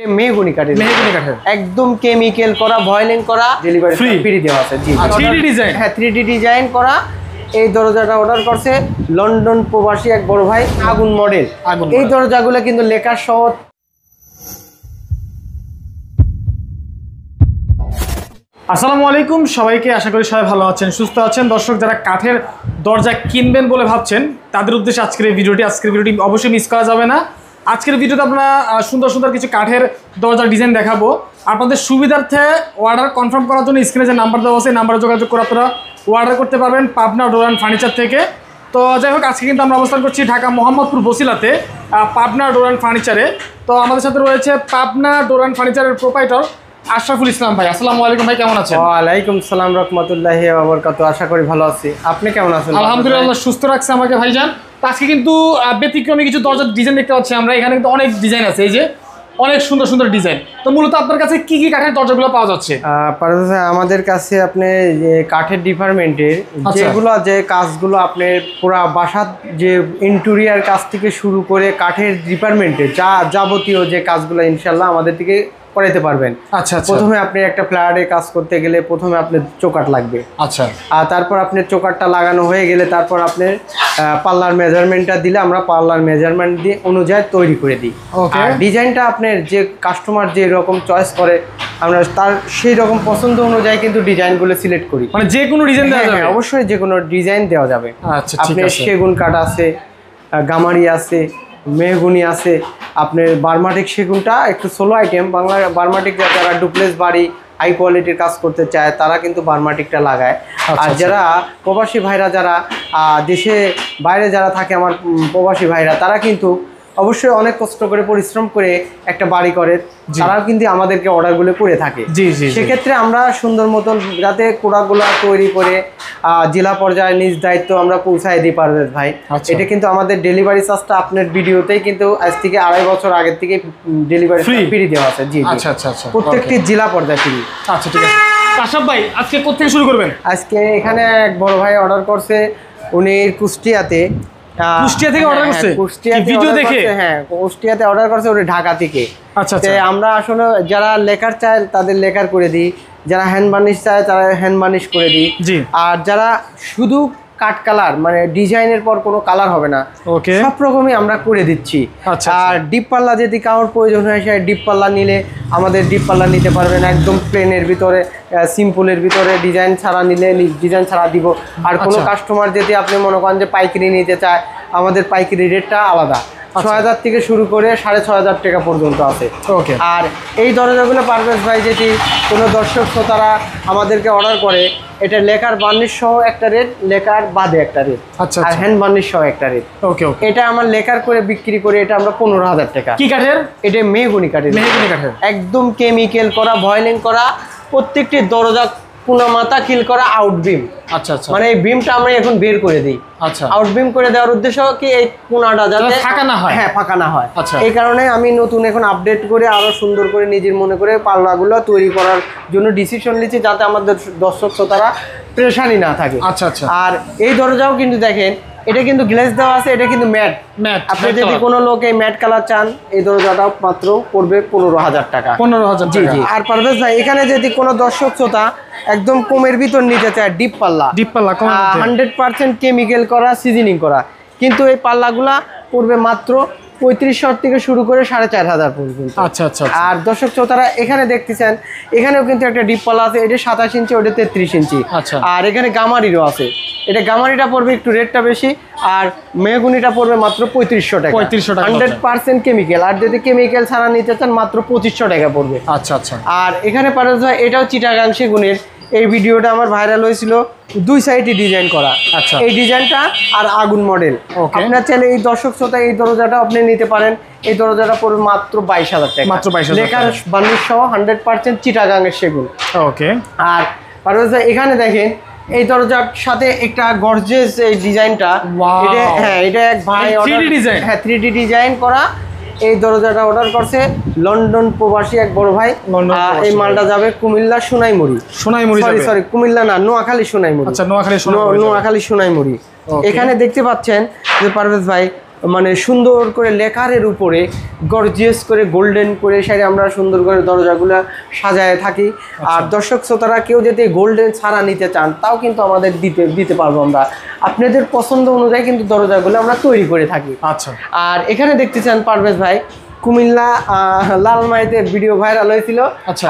Mahogany কাঠের একদম chemical করা বয়লিং করা ডেলিভারি ফ্রি দেওয়া আছে। জি 3D ডিজাইন, হ্যাঁ 3D ডিজাইন করা। এই দরজাটা অর্ডার করছে লন্ডন প্রবাসী এক বড় ভাই, আগুন মডেল। এই দরজাগুলো কিন্তু লেখা সহ। আসসালামু আলাইকুম সবাইকে, আশা করি সবাই ভালো আছেন, সুস্থ আছেন। দর্শক যারা কাঠের দরজা কিনবেন বলে ভাবছেন তাদের উদ্দেশ্যে আজকের ভিডিওটি অবশ্যই মিস করা যাবে না। আজকের ভিডিওতে আমরা সুন্দর সুন্দর কিছু কাঠের দরজার ডিজাইন দেখাবো। আপনাদের সুবিধার্থে অর্ডার কনফার্ম করার জন্য স্ক্রিনে যে নাম্বার দেওয়া আছে নাম্বারে যোগাযোগ করে আপনারা অর্ডার করতে পারবেন পাবনা ডোর অ্যান্ড ফার্নিচার থেকে। তো যাই হোক, আজকে কিন্তু আমরা অবস্থান করছি ঢাকা মোহাম্মদপুর বসিলাতে পাবনা ডোর অ্যান্ড ফার্নিচারে। তো আমাদের সাথে রয়েছে পাবনা ডোর অ্যান্ড ফার্নিচারের প্রোপাইটর আশরাফুল ইসলাম ভাই। আসসালামু আলাইকুম ভাই, কেমন আছেন? ওয়ালাইকুম সালাম রাহমাতুল্লাহি ওয়া বারাকাতুহু। আশা করি ভালো আছি, আপনি কেমন আছেন? আলহামদুলিল্লাহ, সুস্থ রাখছে আমাকে ভাইজান। তো আজকে কিন্তু ব্যতিক্রমী কিছু দরজার ডিজাইন দেখতে পাচ্ছি আমরা। এখানে কিন্তু অনেক ডিজাইন আছে, এই যে অনেক সুন্দর সুন্দর ডিজাইন। তো মূলত আপনার কাছে কি কি কাঠের দরজাগুলো পাওয়া যাচ্ছে? আমাদের কাছে আপনি যে কাঠের ডিপার্টমেন্টের যেগুলো যে কাজগুলো আপনি পুরা বাসার যে ইন্টেরিয়র কাজ থেকে শুরু করে কাঠের ডিপার্টমেন্টে যাবতীয় যে কাজগুলো ইনশাল্লাহ আমাদের থেকে করাইতে পারবেন। আচ্ছা, প্রথমে আপনি একটা ফ্ল্যাটে কাজ করতে গেলে প্রথমে আপনার চৌকাঠ লাগবে। আচ্ছা, আর তারপর আপনার চৌকাঠটা লাগানো হয়ে গেলে তারপর আপনার পাল্লার মেজারমেন্টটা দিলে আমরা পাল্লার মেজারমেন্ট দিয়ে অনুযায়ী তৈরি করে দিই। আর ডিজাইনটা আপনার যে কাস্টমার যে রকম চয়েস করে আমরা তার সেই রকম পছন্দ অনুযায়ী কিন্তু ডিজাইনগুলো সিলেক্ট করি। মানে যে কোনো ডিজাইন দেওয়া যাবে? অবশ্যই যে কোনো ডিজাইন দেওয়া যাবে। আচ্ছা, আপনার সেগুন কাঠ আছে, গামারি আছে, মেহগুনি আছে, আপনার বার্মাটিক সেগুনটা একটু সোলো আইটেম। বাংলা বার্মাটিক যারা ডুপ্লেক্স বাড়ি হাই কোয়ালিটির কাজ করতে চায় তারা কিন্তু বার্মাটিকটা লাগায়। আর যারা প্রবাসী ভাইরা যারা দেশে বাইরে যারা থাকে আমার প্রবাসী ভাইরা তারা কিন্তু অবশ্যই অনেক কষ্ট করে পরিশ্রম করে একটা বাড়ি করে, তারাও কিন্তু আমাদেরকে অর্ডারগুলো করে থাকে। সেক্ষেত্রে আমরা সুন্দর মতন যাতে কোড়াগুলো তৈরি করে জেলা পর্যায়ে নিজ দায়িত্ব আমরা পৌঁছায় দিই পারবে ভাই। এটা কিন্তু আমাদের ডেলিভারি চার্জটা আপনার ভিডিওতেই কিন্তু আজ থেকে 2.5 বছর আগের থেকে ডেলিভারি ফ্রি দেওয়া আছে। জি আচ্ছা, প্রত্যেকটি জেলা পর্যায়ে ফ্রি। আচ্ছা, ঠিক আছে। আশরাফ ভাই আজকে কোথা থেকে শুরু করবেন? আজকে এখানে এক বড় ভাই অর্ডার করছে, উনি কুষ্টিয়াতে থেকে অর্ডার করছে। ভিডিও দেখে? হ্যাঁ, কুষ্টিয়াতে অর্ডার করছে, ওটা ঢাকা থেকে। আচ্ছা, আমরা আসলে যারা লেকার চায় তাদের লেকার করে দিই, যারা হ্যান্ড বার্নিশ চায় তারা হ্যান্ড বার্নিশ করে দিই। আর যারা শুধু কাট কালার মানে ডিজাইনের পর কোনো কালার হবে না, সব রকমই আমরা করে দিচ্ছি। আর ডিপ পাল্লা যদি কারোর প্রয়োজন হয় সে ডিপ পাল্লা নিলে আমাদের ডিপ পাল্লা নিতে পারবেন। একদম প্লেনের ভিতরে সিম্পলের ভিতরে ডিজাইন ছাড়া নিলে ডিজাইন ছাড়া দিব। আর কোনো কাস্টমার যদি আপনি মনে করেন যে পাইকারি নিতে চায়, আমাদের পাইকারি রেটটা আলাদা, 6,000 থেকে শুরু করে 6,500 টাকা পর্যন্ত আছে। আর এই দরজাগুলো পারভেজ ভাই যদি কোনো দর্শক শ্রোতারা আমাদেরকে অর্ডার করে, এটা লেকার বার্নিশ সহ একটা রেট, লেকার বাদে একটা রেট, আর হ্যান্ড বার্নিশ সহ একটা রেট। এটা আমার লেকার করে বিক্রি করে এটা আমরা 15,000 টাকা। কি কাঠের? এটা মেহগনি কাঠের, একদম কেমিক্যাল করা বয়লিং করা। প্রত্যেকটি দরজা পুনামাতা কিল করা আউট বিম। আচ্ছা, মানে এই বিমটা আমরা এখন বের করে দিই। আচ্ছা, আউট বিম করে দেওয়ার উদ্দেশ্য কি এই কোনাটা যাতে ফাঁকা না হয়। হ্যাঁ, ফাঁকা না হয়। আচ্ছা, এই কারণে আমি নতুন এখন আপডেট করে আরো সুন্দর করে নিজের মনে করে পাল্লাগুলো তৈরি করার জন্য ডিসিশন নিচ্ছি, যাতে আমাদের দর্শক শ্রোতারা প্রেশানি না থাকে। আচ্ছা, আর এই দরজাও কিন্তু দেখেন এটা কিন্তু গ্লেজ দেওয়া আছে, এটা কিন্তু ম্যাট। আপনি যদি কোনো লোক এই ম্যাট কালার চান, এই দরজাটাও মাত্র পড়বে 15,000 টাকা। 15,000? জি। আর পারভেজ ভাই এখানে যদি কোনো দর্শক শ্রোতা একদম কমের ভিতর নিতে চায়, ডিপ পাল্লা 100% কেমিক্যাল করা, সিজনিং করা, কিন্তু এই পাল্লাগুলা পড়বে মাত্র 3500 থেকে শুরু করে 4,500 পর্যন্ত। আচ্ছা। আর দর্শক শ্রোতারা এখানে দেখতেছেন, এখানেও কিন্তু একটা ডিপ পাল্লা আছে, এটা 27 ইঞ্চি, ওটা 33 ইঞ্চি। আর এখানে গামারিরও আছে, এটা গামারিটা পড়বে একটু রেটটা বেশি, আর মেহগুনিটা পড়বে মাত্র 3500 টাকা। 100% কেমিক্যাল। আর যদি কেমিক্যাল ছাড়া নিতে চান মাত্র 2500 টাকা পড়বে। আচ্ছা। আর এখানে পারভেজ ভাই এটাও চিটাগাং সেগুনের, এই ভিডিওটা আমার ভাইরাল হয়েছিল, 2 সাইডে ডিজাইন করা। আচ্ছা, এই ডিজাইনটা আর আগুন মডেল। আপনার চাইলে এই দর্শক শ্রোতা এই দরজাটা আপনি নিতে পারেন। এই দরজাটা পড়বে মাত্র 22,000 টাকা। মাত্র 22,000 লেকার বার্নিশ সহ 100% চিটাগাং এর সেগুন। আর পারভেজ ভাই এখানে দেখেন এই দরজার সাথে একটা গর্জিয়াস এই ডিজাইনটা, এটা হ্যাঁ এটা এক ভাই 3D ডিজাইন করা। এই দরজাটা অর্ডার করছে লন্ডন প্রবাসী এক বড় ভাই। এই মালটা যাবে কুমিল্লা সোনাইমুড়ি। সরি কুমিল্লা না, নোয়াখালী সোনাইমুড়ি। নোয়াখালী সোনাইমুড়ি। এখানে দেখতে পাচ্ছেন যে পারভেজ ভাই মানে সুন্দর করে লেকারের উপরে গর্জিয়াস করে গোল্ডেন করে সাইডে আমরা সুন্দর করে দরজাগুলো সাজায় থাকি। আর দর্শক শ্রোতারা কেউ যদি গোল্ডেন ছাড়া নিতে চান তাও কিন্তু আমাদের দিতে পারবো আমরা, আপনাদের পছন্দ অনুযায়ী কিন্তু দরজাগুলো আমরা তৈরি করে থাকি। আচ্ছা, আর এখানে দেখতেছেন পারভেজ ভাই কুমিল্লা লালমাইতে ভিডিও ভাইরাল হয়েছিল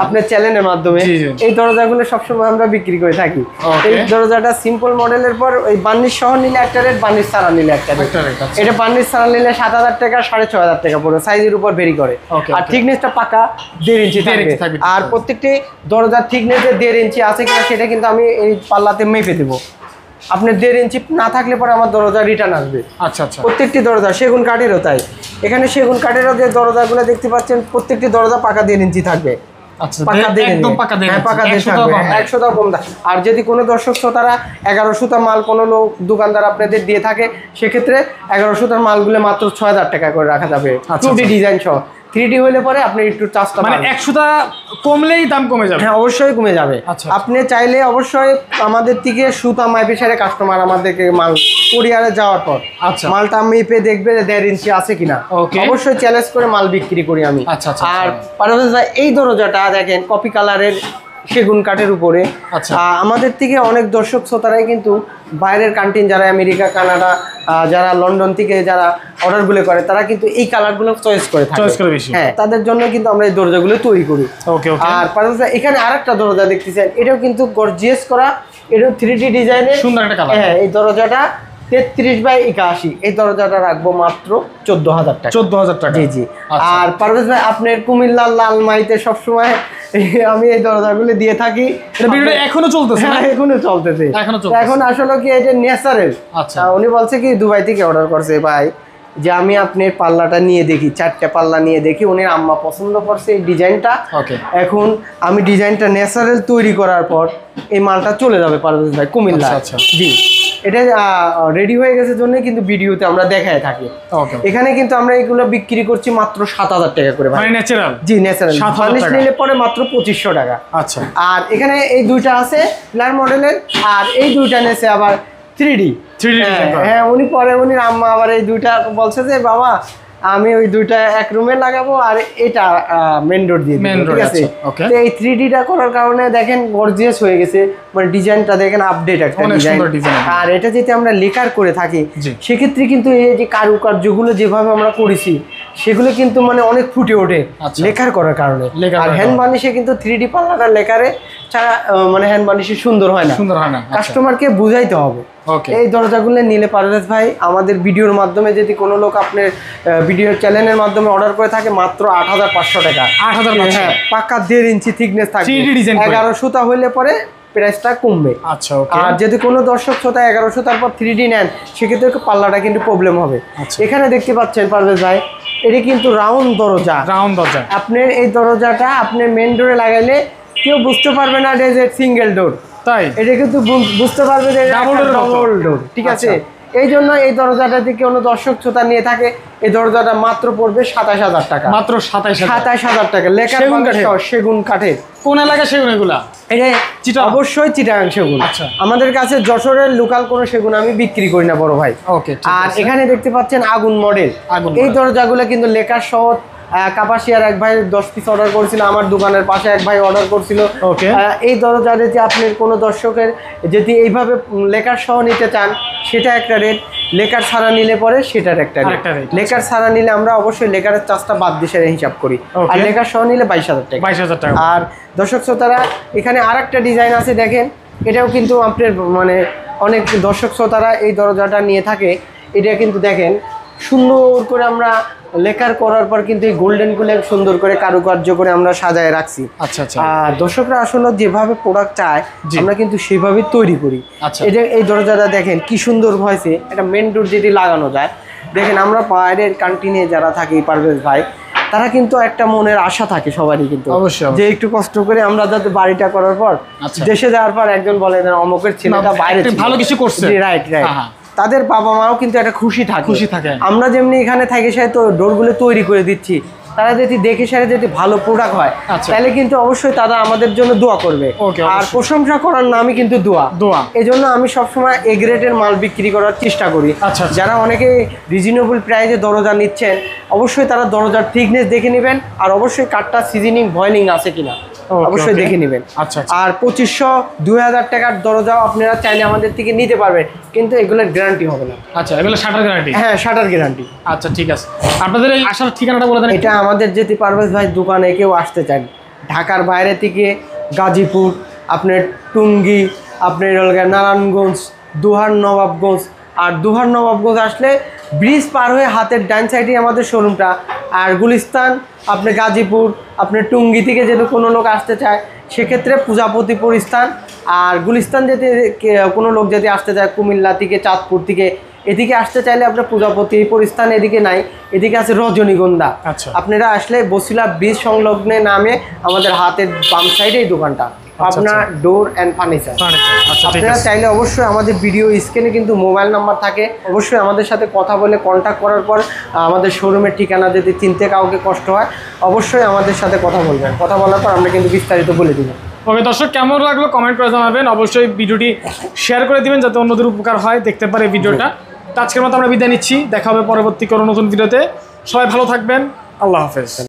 আপনার চ্যানেলের মাধ্যমে, এই দরজাগুলো সবসময় আমরা বিক্রি করে থাকি। এই দরজাটা সিম্পল মডেলের পর ওই বার্নিশ সহ নিলে একটা রেট, বার্নিশ ছাড়া নিলে একটা রেট। এটা বার্নিশ ছাড়া নিলে 7,000 টাকা 6,500 টাকা পড়ে, সাইজের উপর ভেরি করে। আর থিকনেসটা পাকা 1.5 ইঞ্চি থাকবে। আর প্রত্যেকটি দরজার থিকনেস 1.5 ইঞ্চি আছে কিনা সেটা কিন্তু আমি এই পাল্লাতে মেপে দেবো। আপনার 1.5 ইঞ্চি না থাকলে পরে আমার দরজা রিটার্ন আসবে। আচ্ছা আচ্ছা, প্রত্যেকটি দরজা সেগুন কাঠেরও তাই, এখানে সেগুন কাঠেরও যে দরজাগুলো দেখতে পাচ্ছেন প্রত্যেকটি দরজা পাকা 1.5 ইঞ্চি থাকবে। আর যদি কোনো দর্শক শ্রোতারা 11 সুতা মাল কোনো লোক দোকানদার আপনাদের দিয়ে থাকে সেক্ষেত্রে 11 সুতার মালগুলো মাত্র 6,000 টাকা করে রাখা যাবে 2D ডিজাইন সহ। 3D হইলে পরে আপনি একটু চার্জটা মানে 1 সুতা কমলেই দাম কমে যাবে। হ্যাঁ অবশ্যই কমে যাবে। আপনি চাইলে অবশ্যই আমাদের থেকে সুতা মাইপে সারে কাস্টমার আমাদেরকে মাল কুরিয়ারে যাওয়ার পর মালটা মেপে দেখবে 1.5 ইঞ্চি আছে কিনা, অবশ্যই চ্যালেঞ্জ করে মাল বিক্রি করি আমি। আর পারভেজ ভাই এই দরজাটা দেখেন কপি কালারের সেগুন কাঠের উপরে। আমাদের থেকে অনেক দর্শক শ্রোতারাই কিন্তু বাইরের কান্ট্রি যারা আমেরিকা কানাডা যারা লন্ডন থেকে যারা অর্ডারগুলো করে তারা কিন্তু এই কালারগুলো চয়েস করে থাকে। হ্যাঁ তাদের জন্য কিন্তু আমরা এই দরজাগুলো তৈরি করি। আর এখানে আরেকটা দরজা দেখতেছেন, এটাও কিন্তু গর্জিয়াস করা, এটাও 3D ডিজাইনের সুন্দর একটা কালার। হ্যাঁ এই দরজাটা 33/81, এই দরজাটা রাখবো মাত্র 14,000 টাকা। 14,000 টাকা, জি জি। আর পারভেজ ভাই আপনার কুমিল্লার লালমাইতে সবসময় আমি এই দরজাগুলো দিয়ে থাকি। এখনো চলতেছে? হ্যাঁ এখনো চলতেছে। এখন আসলে কি এটা ন্যাচারাল। আচ্ছা, উনি বলছে কি দুবাই থেকে অর্ডার করছে ভাই যে আমি আপনার পাল্লাটা নিয়ে দেখি, 4টা পাল্লা নিয়ে দেখি, উনি আম্মা পছন্দ করছে এই ডিজাইনটা। এখন আমি ডিজাইনটা ন্যাচারাল তৈরি করার পর এই মালটা চলে যাবে পারভেজ ভাই কুমিল্লা। জি, এটা রেডি হয়ে গেছে জন্য কিন্তু ভিডিওতে আমরা দেখায় থাকি। এখানে কিন্তু আমরা এগুলো বিক্রি করছি মাত্র 7,000 টাকা করে। মানে ন্যাচারাল? জি ন্যাচারাল। বার্নিশ নিলে পরে মাত্র 2,500 টাকা। আচ্ছা, আর এখানে এই দুইটা আছে ফ্ল্যার মডেলের, আর এই দুইটা নেছে আবার 3D। হ্যাঁ উনি আম্মা আবার এই দুইটা বলছে যে বাবা আমি ওই দুইটা এক রুমে লাগাবো আর এটা মেন ডোর দিয়ে দিই, ঠিক আছে? তো এই 3Dটা করার কারণে দেখেন গর্জিয়াস হয়ে গেছে, মানে ডিজাইনটা দেখেন আপডেট একটা ডিজাইন। আর এটা যদি আমরা লেকার করে থাকি সেক্ষেত্রে কিন্তু এই যে কারুকার্যগুলো যেভাবে আমরা করেছি সেগুলো কিন্তু মানে অনেক ফুটে ওঠে লেকার করার কারণে। আর হ্যান্ড বার্নিশে কিন্তু 3D পাল্লাটা লেকারে ছাড়া মানে হ্যান্ড বার্নিশে সুন্দর হয় না, কাস্টমারকে বুঝাইতে হবে। এই দরজাগুলো নিলে পারভেজ ভাই আমাদের ভিডিওর মাধ্যমে যদি কোনো লোক আপনার ভিডিও চ্যানেলের মাধ্যমে অর্ডার করে থাকে মাত্র 8,500 টাকা। 8,500? হ্যাঁ, পাকা 1.5 ইঞ্চি থিকনেস থাকবে, 11 সুতা হইলে পরে প্রাইসটা কমবে। আচ্ছা, আর যদি কোনো দর্শক শ্রোতা 11 সুতার পর 3D নেন সেক্ষেত্রে পাল্লাটা কিন্তু প্রবলেম হবে। এখানে দেখতে পাচ্ছেন পারভেজ ভাই এটা কিন্তু রাউন্ড দরজা। আপনার এই দরজাটা আপনি মেন ডোরে লাগাইলে কেউ বুঝতে পারবে না যে সিঙ্গেল ডোর, তাই এটা কিন্তু বুঝতে পারবে যে ডাবল ডোর, ঠিক আছে? এই জন্য এই দরজাটা যদি কোনো দর্শক শ্রোতা নিয়ে থাকে এই দরজাটা মাত্র পড়বে 27,000 টাকা। মাত্র 27,000 টাকা। লেকার সেগুন কাঠের। কোন এলাকা সেগুন এগুলা? এটা অবশ্যই চিটাগাং সেগুন। আচ্ছা, আমাদের কাছে যশোরের লোকাল কোনো সেগুন আমি বিক্রি করি না বড় ভাই। ওকে। আর এখানে দেখতে পাচ্ছেন আগুন মডেল। এই দরজাগুলো কিন্তু লেকার সহ কাপাসিয়ার এক ভাই 10 পিস অর্ডার করেছিল, আমার দোকানের পাশে এক ভাই অর্ডার করছিল। এই দরজাতে যে আপনার কোনো দর্শকের যদি এইভাবে লেকার সহ নিতে চান সেটা একটা রেট, লেকার ছাড়া নিলে পরে সেটার একটা রেট। লেকার ছাড়া নিলে আমরা অবশ্যই লেকারের চার্জটা বাদ দিয়ে হিসাব করি, আর লেকার সহ নিলে 22,000 টাকা। আর দর্শক শ্রোতারা এখানে আর একটা ডিজাইন আছে দেখেন, এটাও কিন্তু আপনার মানে অনেক দর্শক শ্রোতারা এই দরজাটা নিয়ে থাকে। এটা কিন্তু দেখেন সুন্দর করে আমরা লেকার করার পর কিন্তু এই গোল্ডেন গুলো সুন্দর করে কারুকার্য করে আমরা সাজায় রাখছি। আচ্ছা আচ্ছা। আর দর্শকরা আসলে যেভাবে প্রোডাক্ট চায় আমরা কিন্তু সেভাবে তৈরি করি। এটা এই দরজাটা দেখেন কি সুন্দর হয়েছে, একটা মেন ডোর যদি লাগানো যায়। দেখেন আমরা বাইরের কান্ট্রিনে যারা থাকি পারভেজ ভাই তারা কিন্তু একটা মনের আশা থাকে সবারই কিন্তু যে একটু কষ্ট করে আমরা যাতে বাড়িটা করার পর দেশে যাওয়ার পর একজন বলে অমুকের ছেলেটা বাইরে ভালো কিছু করছে, রাইট রাইট, তাদের বাবা মাও কিন্তু একটা খুশি থাকে। আমরা যেমনি এখানে থাকি সে তো ডোরগুলো তৈরি করে দিচ্ছি, তারা যদি দেখে সেরে যদি ভালো প্রোডাক্ট হয় তাহলে কিন্তু অবশ্যই তারা আমাদের জন্য দোয়া করবে। আর প্রশংসা করার নামই কিন্তু দোয়া। এই জন্য আমি সবসময় এ গ্রেডের মাল বিক্রি করার চেষ্টা করি। যারা অনেকে রিজনেবল প্রাইসে দরজা নিচ্ছেন অবশ্যই তারা দরজার থিকনেস দেখে নেবেন, আর অবশ্যই কাঠটা সিজনিং ভয়েলিং আছে কিনা অবশ্যই দেখে নেবেন। আর 2500-2000 টাকার দরজাও আপনারা চাইলে আমাদের থেকে নিতে পারবেন, কিন্তু এগুলোর গ্যারান্টি হবে না। আচ্ছা, এগুলো শাটার গ্যারান্টি? হ্যাঁ, শাটার গ্যারান্টি। আচ্ছা, ঠিক আছে। আপনাদের এই আসার ঠিকানাটা বলে দেন। এটা আমাদের যদি পারভেজ ভাই দোকানে কেউ আসতে চান, ঢাকার বাইরে থেকে গাজীপুর, আপনার টুঙ্গি, আপনার নারায়ণগঞ্জ, দোহার নবাবগঞ্জ, আর দোহার নবাবগঞ্জ আসলে ব্রিজ পার হয়ে হাতের ডান সাইডে আমাদের শোরুমটা। আর গুলিস্তান, আপনার গাজীপুর, আপনার টুঙ্গি থেকে যদি কোনো লোক আসতে চায় সেক্ষেত্রে পূজাপতি পরিস্থান। আর গুলিস্তান যদি কোনো লোক যদি আসতে চায় কুমিল্লা থেকে, চাঁদপুর থেকে, এদিকে আসতে চাইলে আপনার পূজাপতি পরিস্থান এদিকে নাই, এদিকে আছে রজনীগন্ধা। আপনারা আসলে বসিলা ব্রিজ সংলগ্নে নামে আমাদের হাতের বাম সাইডে এই দোকানটা, আপনার ডোর অ্যান্ড ফার্নিচার। আপনারা চাইলে অবশ্যই আমাদের ভিডিও স্ক্রিনে কিন্তু মোবাইল নাম্বার থাকে, অবশ্যই আমাদের সাথে কথা বলে কন্ট্যাক্ট করার পর আমাদের শোরুমের ঠিকানা যদি চিনতে কাউকে কষ্ট হয় অবশ্যই আমাদের সাথে কথা বলবেন। কথা বলার পর আমরা কিন্তু বিস্তারিত বলে দিব। ওকে দর্শক, কেমন লাগলো কমেন্ট করে জানাবেন, অবশ্যই ভিডিওটি শেয়ার করে দিবেন যাতে অন্যদের উপকার হয়, দেখতে পারে ভিডিওটা। তো আজকের মতো আমরা বিদায় নিচ্ছি, দেখা হবে পরবর্তী কোনো নতুন ভিডিওতে। সবাই ভালো থাকবেন, আল্লাহ হাফেজ।